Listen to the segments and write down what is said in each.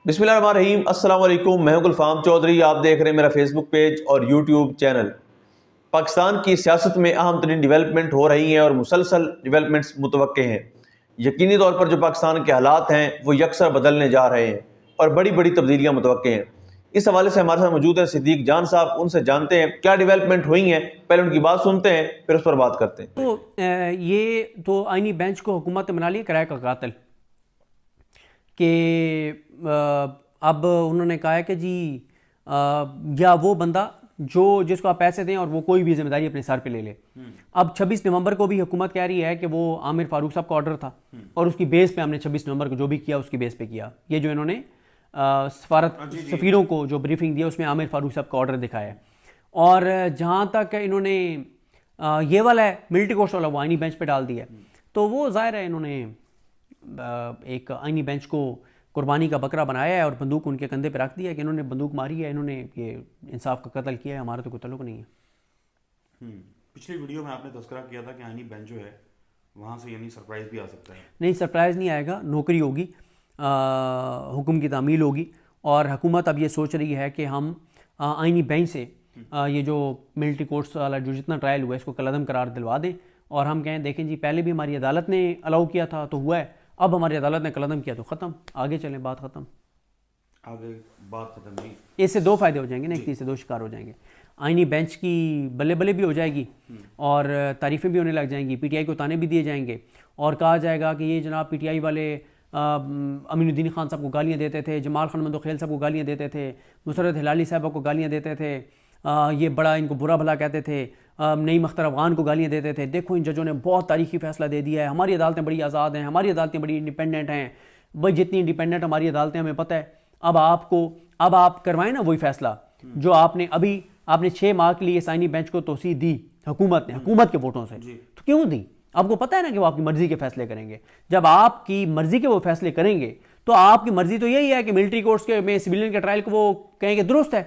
बिस्मिल्लाहिर्रहमानिर्रहीम, अस्सलाम वालेकुम। मैं हूं गुलफाम चौधरी। आप देख रहे हैं मेरा फेसबुक पेज और यूट्यूब चैनल। पाकिस्तान की सियासत में अहम तरीन डेवलपमेंट हो रही हैं और मुसलसल डेवलपमेंट्स मुतवक्के हैं। यकीनी तौर पर जो पाकिस्तान के हालात हैं वो यकसर बदलने जा रहे हैं और बड़ी बड़ी तब्दीलियाँ मुतवक्के हैं। इस हवाले से हमारे साथ मौजूद हैं सिद्दीक जान साहब। उनसे जानते हैं क्या डेवलपमेंट हुई हैं, पहले उनकी बात सुनते हैं फिर उस पर बात करते हैं। तो ये तो आईनी बेंच को हुकूमत ने बना लिया किराए का कातिल कि अब उन्होंने कहा है कि जी या वो बंदा जिसको आप पैसे दें और वो कोई भी जिम्मेदारी अपने सर पे ले ले। अब 26 नवंबर को भी हुकूमत कह रही है कि वो आमिर फारूक साहब का ऑर्डर था और उसकी बेस पे हमने 26 नवंबर को जो भी किया उसकी बेस पे किया। ये जो इन्होंने सफ़ीरों को जो ब्रीफिंग दिया उसमें आमिर फारूक साहब का ऑर्डर दिखाया है। और जहाँ तक इन्होंने ये वाला है मिलिट्री कोर्स वाला वो आईनी बेंच पे डाल दिया। तो वो ज़ाहिर है इन्होंने एक आईनी बेंच को कुर्बानी का बकरा बनाया है और बंदूक उनके कंधे पे रख दिया है कि इन्होंने बंदूक मारी है, इन्होंने ये इंसाफ का कत्ल किया है, हमारा तो कोई तल्लुक नहीं है। पिछली वीडियो में आपने तस्करा किया था कि आईनी बेंच जो है वहाँ से यानी सरप्राइज भी आ सकता है। नहीं, सरप्राइज़ नहीं आएगा, नौकरी होगी, हुक्म की तामील होगी। और हुकूमत अब ये सोच रही है कि हम आईनी बेंच से ये जो मिलिट्री कोर्ट्स वाला जो जितना ट्रायल हुआ है इसको कलअदम करार दिलवा दें और हम कहें देखें जी पहले भी हमारी अदालत ने अलाउ किया था तो हुआ है, अब हमारी अदालत ने कलअदम किया तो ख़त्म, आगे चलें, बात ख़त्म। आगे बात खत्म नहीं। इससे दो फ़ायदे हो जाएंगे ना, एक तीर से दो शिकार हो जाएंगे। आईनी बेंच की बल्ले बल्ले भी हो जाएगी और तारीफ़ें भी होने लग जाएंगी, पीटीआई को ताने भी दिए जाएंगे और कहा जाएगा कि ये जनाब पीटीआई वाले अमीनुद्दीन खान साहब को गालियाँ देते थे, जमाल खान मंदोखेल साहब को गालियाँ देते थे, मुसरत हिलाली साहब को गालियाँ देते थे, ये बड़ा इनको बुरा भला कहते थे, नईम अख्तर अफगान को गालियाँ देते थे। देखो इन जजों ने बहुत तारीखी फ़ैसला दे दिया है, हमारी अदालतें बड़ी आज़ाद हैं, हमारी अदालतें बड़ी इंडिपेंडेंट हैं। भाई जितनी इंडिपेंडेंट हमारी अदालतें हमें पता है। अब आप करवाएं ना वही फ़ैसला जो आपने 6 माह के लिए साइनी बेंच को तोसी दी हुकूमत ने, हुकूमत के वोटों से, तो क्यों दी? आपको पता है ना कि वो आपकी मर्जी के फैसले करेंगे। जब आपकी मर्जी के वो फैसले करेंगे तो आपकी मर्जी तो यही है कि मिलिट्री कोर्ट्स के में सिविलियन के ट्रायल को वो कहेंगे दुरुस्त है,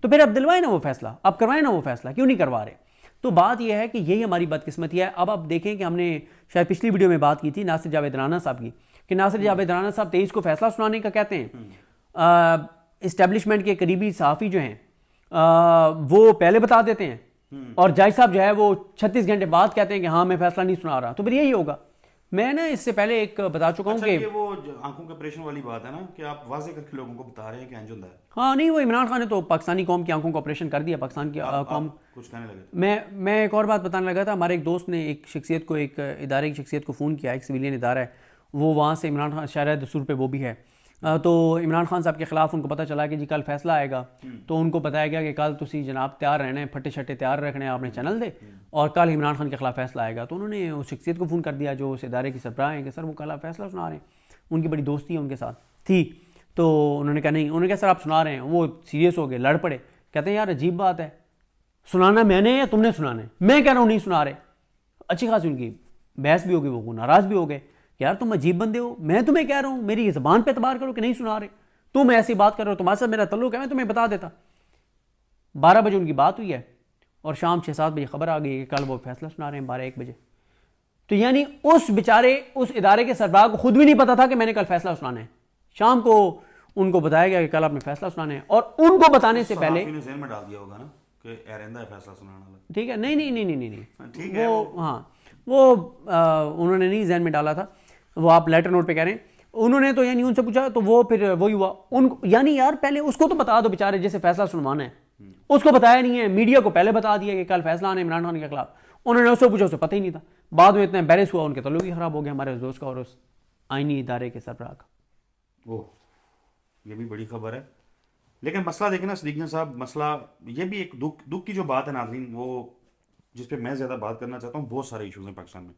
तो फिर अब दिलवाए ना वो फैसला, अब करवाए ना वो फैसला, क्यों नहीं करवा रहे? तो बात यह है कि यही हमारी बदकिस्मती है। अब आप देखें कि हमने शायद पिछली वीडियो में बात की थी नासिर जावेद राना साहब की कि नासिर जावेद राना साहब 23 को फैसला सुनाने का कहते हैं। इस्टेब्लिशमेंट के करीबी सहाफ़ी जो हैं वो पहले बता देते हैं और जज साहब जो है वो 36 घंटे बाद कहते हैं कि हाँ मैं फैसला नहीं सुना रहा, तो फिर यही होगा। मैं ना इससे पहले एक बता चुका हूँ कि वो आंखों के ऑपरेशन वाली बात है ना कि आप वाजे करके लोगों को बता रहे हैं कि इंज होता है। हाँ नहीं, वो इमरान खान ने तो पाकिस्तानी कौम की आंखों का ऑपरेशन कर दिया, पाकिस्तान की कौम कुछ कहने लगे। मैं एक और बात बताने लगा था। हमारे एक दोस्त ने एक शख्सियत को, एक इदारे की शख्सियत को फ़ोन किया, एक सिविलियन इदारा है वो, वहाँ से इमरान खान शायद दस्तूर पे वो भी है, तो इमरान खान साहब के ख़िलाफ़ उनको पता चला कि जी कल फैसला आएगा, तो उनको बताया गया कि कल तुसी जनाब तैयार रहने, फटे शटे तैयार रखने आपने चैनल दे और कल इमरान खान के ख़िलाफ़ फैसला आएगा। तो उन्होंने उस शख्सियत को फ़ोन कर दिया जो उस इदारे की सरबराह हैं कि सर वो कल आप फैसला सुना रहे हैं। उनकी बड़ी दोस्ती है उनके साथ थी, तो उन्होंने कहा नहीं, उन्होंने कहा सर आप सुना रहे हैं। वो सीरियस हो गए, लड़ पड़े, कहते हैं यार अजीब बात है, सुनाना मैंने या तुमने सुनाना है? मैं कह रहा हूँ नहीं सुना रहे। अच्छी खासी उनकी बहस भी हो गई, वो नाराज़ भी हो गए कि यार तुम अजीब बंदे हो, मैं तुम्हें कह रहा हूँ मेरी ज़बान पे एतबार करो कि नहीं सुना रहे, तुम ऐसी बात कर रहे हो, तुम्हारे साथ मेरा तल्लुक है, मैं तुम्हें बता देता। 12 बजे उनकी बात हुई है और शाम 6-7 बजे खबर आ गई कि कल वो फैसला सुना रहे हैं 12-1 बजे। तो यानी उस बेचारे उस इदारे के सरबराह को खुद भी नहीं पता था कि मैंने कल फैसला सुनाना है। शाम को उनको बताया गया कि कल आपने फैसला सुनाना है और उनको बताने से पहले जेल में डाल दिया होगा ना कि एरेंदा है फैसला सुनाना। ठीक है, नहीं नहीं नहीं नहीं नहीं ठीक है, वो हाँ वो उन्होंने नहीं जहन में डाला था, वो आप लेटर नोट पे कह रहे हैं। उन्होंने तो यानी उनसे पूछा तो वो फिर वही हुआ उनको, यानी यार पहले उसको तो बता दो बेचारे जैसे फैसला सुनवाना है, उसको बताया नहीं है। मीडिया को पहले बता दिया कि कल फैसला आना है इमरान खान के खिलाफ। उन्होंने उससे पूछा, उसे पता ही नहीं था। बाद में इतना एम्बेरस हुआ, उनके तल्लुक ही खराब हो गया हमारे उस दोस्त का और उस आईनी इदारे के सरबराह का। वो ये भी बड़ी खबर है। लेकिन मसला देखें ना सदीक साहब, मसला ये भी एक दुख की जो बात है नाज़रीन, वो जिस पे मैं ज़्यादा बात करना चाहता हूँ, बहुत सारे इशूज़ हैं पाकिस्तान में,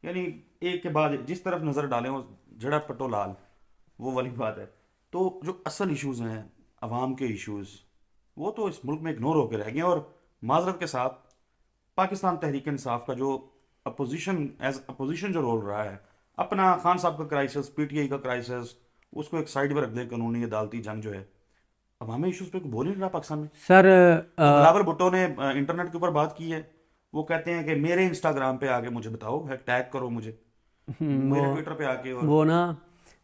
यानी एक के बाद जिस तरफ नज़र डालें वो जड़ा पट्टो लाल, वो वाली बात है। तो जो असल इश्यूज़ हैं, अवाम के इश्यूज़, वो तो इस मुल्क में इग्नोर होकर रह गए। और माजरत के साथ पाकिस्तान तहरीक इंसाफ का जो अपोजिशन एज अपोजिशन जो रोल रहा है, अपना खान साहब का क्राइसिस, पीटीआई का क्राइसिस, उसको एक साइड पर रख दें, कानूनी अदालती जंग जो है, अवामी इश्यूज़ पे बोल नहीं रहा पाकिस्तान में। सर बिलावल भुट्टो ने इंटरनेट के ऊपर बात की है, वो कहते हैं कि मेरे इंस्टाग्राम पे आके मुझे बताओ, टैग करो मुझे मेरे ट्विटर पे आके। और वो ना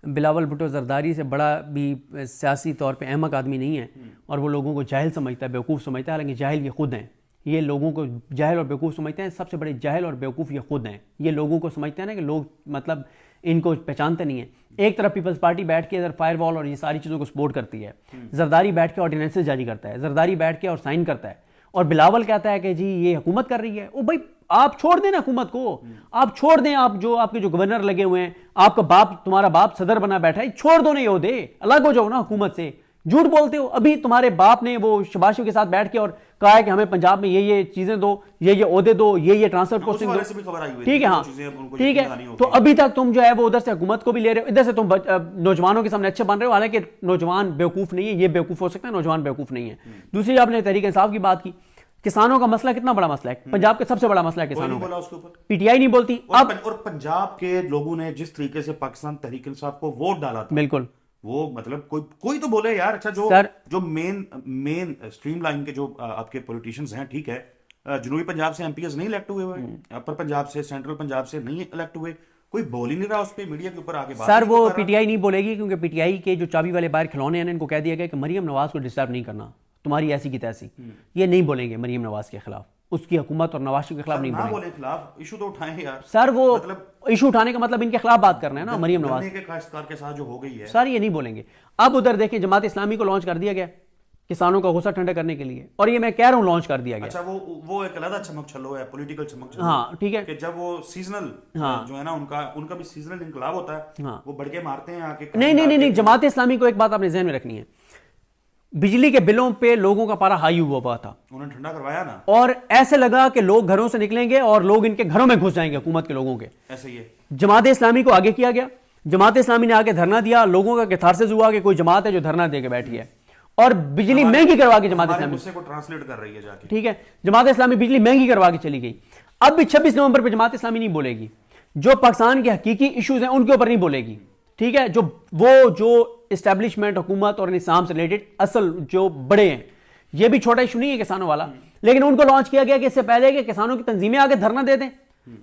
बिलावल भुट्टो जरदारी से बड़ा भी सियासी तौर पे अहमक आदमी नहीं है, और वो लोगों को जाहिल समझता है, बेवकूफ़ समझता है। हालांकि जाहिल ये खुद हैं, ये लोगों को जाहिल और बेवकूफ़ समझते हैं। सबसे बड़े जाहिल और बेवकूफ़ ये खुद हैं। ये लोगों को समझते हैं ना कि लोग मतलब इनको पहचानते नहीं है। एक तरफ पीपल्स पार्टी बैठ के इधर फायरवॉल और ये सारी चीज़ों को सपोर्ट करती है, जरदारी बैठ के ऑर्डिनेंसेस जारी करता है, जरदारी बैठ के और साइन करता है, और बिलावल कहता है कि जी ये हुकूमत कर रही है। ओ भाई आप छोड़ दें ना हुकूमत को, आप छोड़ दें। आप जो आपके जो गवर्नर लगे हुए हैं, आपका बाप, तुम्हारा बाप सदर बना बैठा है, छोड़ दो ना ये ओहदे, अलग हो जाओ ना हुकूमत से। झूठ बोलते हो। अभी तुम्हारे बाप ने वो शहबाज शरीफ के साथ बैठ के और कहा है कि हमें पंजाब में ये चीजें दो, ये ओहदे दो, ये ट्रांसफर पोस्टिंग दो। ठीक है, हाँ ठीक है। तो अभी तक तुम जो है वो उधर से हुकूमत को भी ले रहे हो, इधर से तुम नौजवानों के सामने अच्छे बन रहे हो। हालांकि नौजवान बेवकूफ नहीं है, ये बेवकूफ हो सकता है, नौजवान बेवकूफ नहीं है। दूसरी आपने तहरीक इंसाफ की बात की, किसानों का मसला कितना बड़ा मसला है, पंजाब का सबसे बड़ा मसला है किसानों का। पीटीआई नहीं बोलती। अब और पंजाब के लोगों ने जिस तरीके से पाकिस्तान तहरीक इंसाफ को वोट डाला था, बिल्कुल वो मतलब कोई तो बोले यार। अच्छा, जो मेन स्ट्रीम लाइन के जो आपके पॉलिटिशियंस हैं, ठीक है, जनूबी पंजाब से एमपीएस नहीं इलेक्ट हुए, अपर पंजाब से, सेंट्रल पंजाब से नहीं इलेक्ट हुए, कोई बोल ही नहीं रहा उस पर, मीडिया के ऊपर आगे बात सर। वो पीटीआई नहीं बोलेगी, क्योंकि पीटीआई के जो चाबी वाले बाहर खिलौने हैं, इनको कह दिया गया कि मरियम नवाज को डिस्टर्ब नहीं करना, तुम्हारी ऐसी की तैसी। ये नहीं बोलेंगे मरियम नवाज के खिलाफ, उसकी हुकूमत और नवाज शरीफ के खिलाफ नहीं बोलेंगे। खिलाफ इशू तो उठाएं यार सर। वो मतलब इशू उठाने का मतलब इनके खिलाफ बात करना है ना, मरियम नवाज के काश्तकार के साथ जो हो गई है सर, ये नहीं बोलेंगे। अब उधर देखें, जमात इस्लामी को लॉन्च कर दिया गया किसानों का गुस्सा ठंडा करने के लिए, और ये मैं कह रहा हूं लॉन्च कर दिया गया। अच्छा, वो एक अलग चमक छल्लो है, पॉलिटिकल चमक छल्लो। हाँ ठीक है, कि जब वो सीजनल जो है ना, उनका भी सीजनल इनकलाब होता है। हाँ। वो बढ़ के मारते हैं आके। नहीं, जमात इस्लामी को एक बात आपने ज़हन में रखनी है, बिजली के बिलों पे लोगों का पारा हाई हुआ था, उन्होंने ठंडा करवाया ना, और ऐसे लगा कि लोग घरों से निकलेंगे और लोग इनके घरों में घुस जाएंगे, हुकूमत के लोगों के। ऐसे ही है। जमात इस्लामी को आगे किया गया, जमात इस्लामी ने आके धरना दिया, लोगों का कैथारसिस हुआ कि कोई जमात है जो धरना दे के बैठी है, और बिजली महंगी करवा के जमात इस्लामी को ट्रांसलेट कर रही है जाके। ठीक है, जमात इस्लामी बिजली महंगी करवा के चली गई। अब भी 26 नवंबर पर जमात इस्लामी नहीं बोलेगी, जो पाकिस्तान के हकीकी इश्यूज हैं उनके ऊपर नहीं बोलेगी। ठीक है, जो इस्टेब्लिशमेंट, हुकूमत और निज़ाम से रिलेटेड असल जो बड़े हैं, ये भी छोटा इशू नहीं है किसानों वाला, लेकिन उनको लॉन्च किया गया कि इससे पहले कि किसानों की तंजीमें आके धरना दे दें,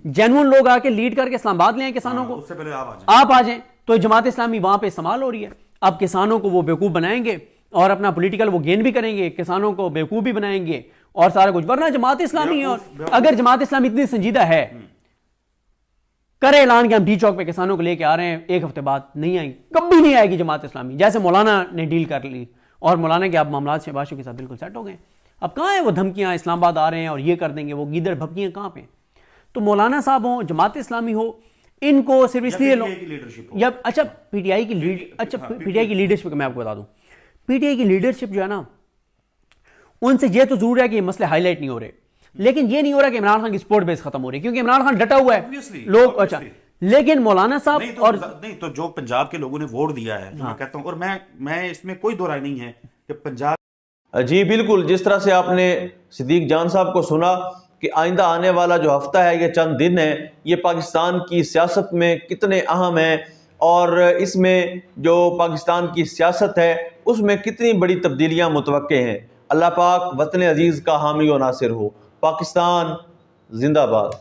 जेन्युइन लोग आके लीड करके इस्लामाबाद ले आए किसानों को, उससे पहले आप आ जाएं, तो जमात इस्लामी वहां पे इस्तेमाल हो रही है। अब किसानों को वो बेवकूफ बनाएंगे और अपना पॉलिटिकल वो गेन भी करेंगे, किसानों को बेवकूफ भी बनाएंगे और सारा कुछ। वरना जमात इस्लामी है, और अगर जमात इस्लामी इतनी संजीदा है, करे ऐलान कि हम डी चौक पे किसानों को लेके आ रहे हैं, एक हफ्ते बाद नहीं आएगी, कभी नहीं आएगी जमात इस्लामी। जैसे मौलाना ने डील कर ली, और मौलाना के अब मामला शहबाज शरीफ के साथ बिल्कुल सेट हो गए। अब कहाँ है वो धमकियां, इस्लामाबाद आ रहे हैं और ये कर देंगे, वो गीदड़ भपकियां कहाँ पे। तो मौलाना साहब हो, जमात इस्लामी हो, इनको सिर्फ इसलिए या अच्छा पीटीआई की लीडरशिप मैं आपको बता दूं, पीटीआई की लीडरशिप जो है ना, उनसे ये तो जरूर है कि ये मसले हाईलाइट नहीं हो रहे, लेकिन ये नहीं हो रहा कि इमरान खान की स्पोर्ट बेस खत्म हो रही है, क्योंकि इमरान खान डटा हुआ है लोग। अच्छा, लेकिन मौलाना साहब नहीं तो जो पंजाब के लोगों ने वोट दिया है, मैं कहता हूं, और मैं इसमें कोई दो राय नहीं है कि पंजाब। जी बिल्कुल, जिस तरह से आपने सिद्दीक जान साहब को सुना कि आइंदा आने वाला जो हफ्ता है, ये चंद दिन है, ये पाकिस्तान की सियासत में कितने अहम है, और इसमें जो पाकिस्तान की सियासत है उसमें कितनी बड़ी तब्दीलियां मुतवक्के हैं। अल्लाह पाक वतन अजीज़ का हामी और नासिर हो। पाकिस्तान जिंदाबाद।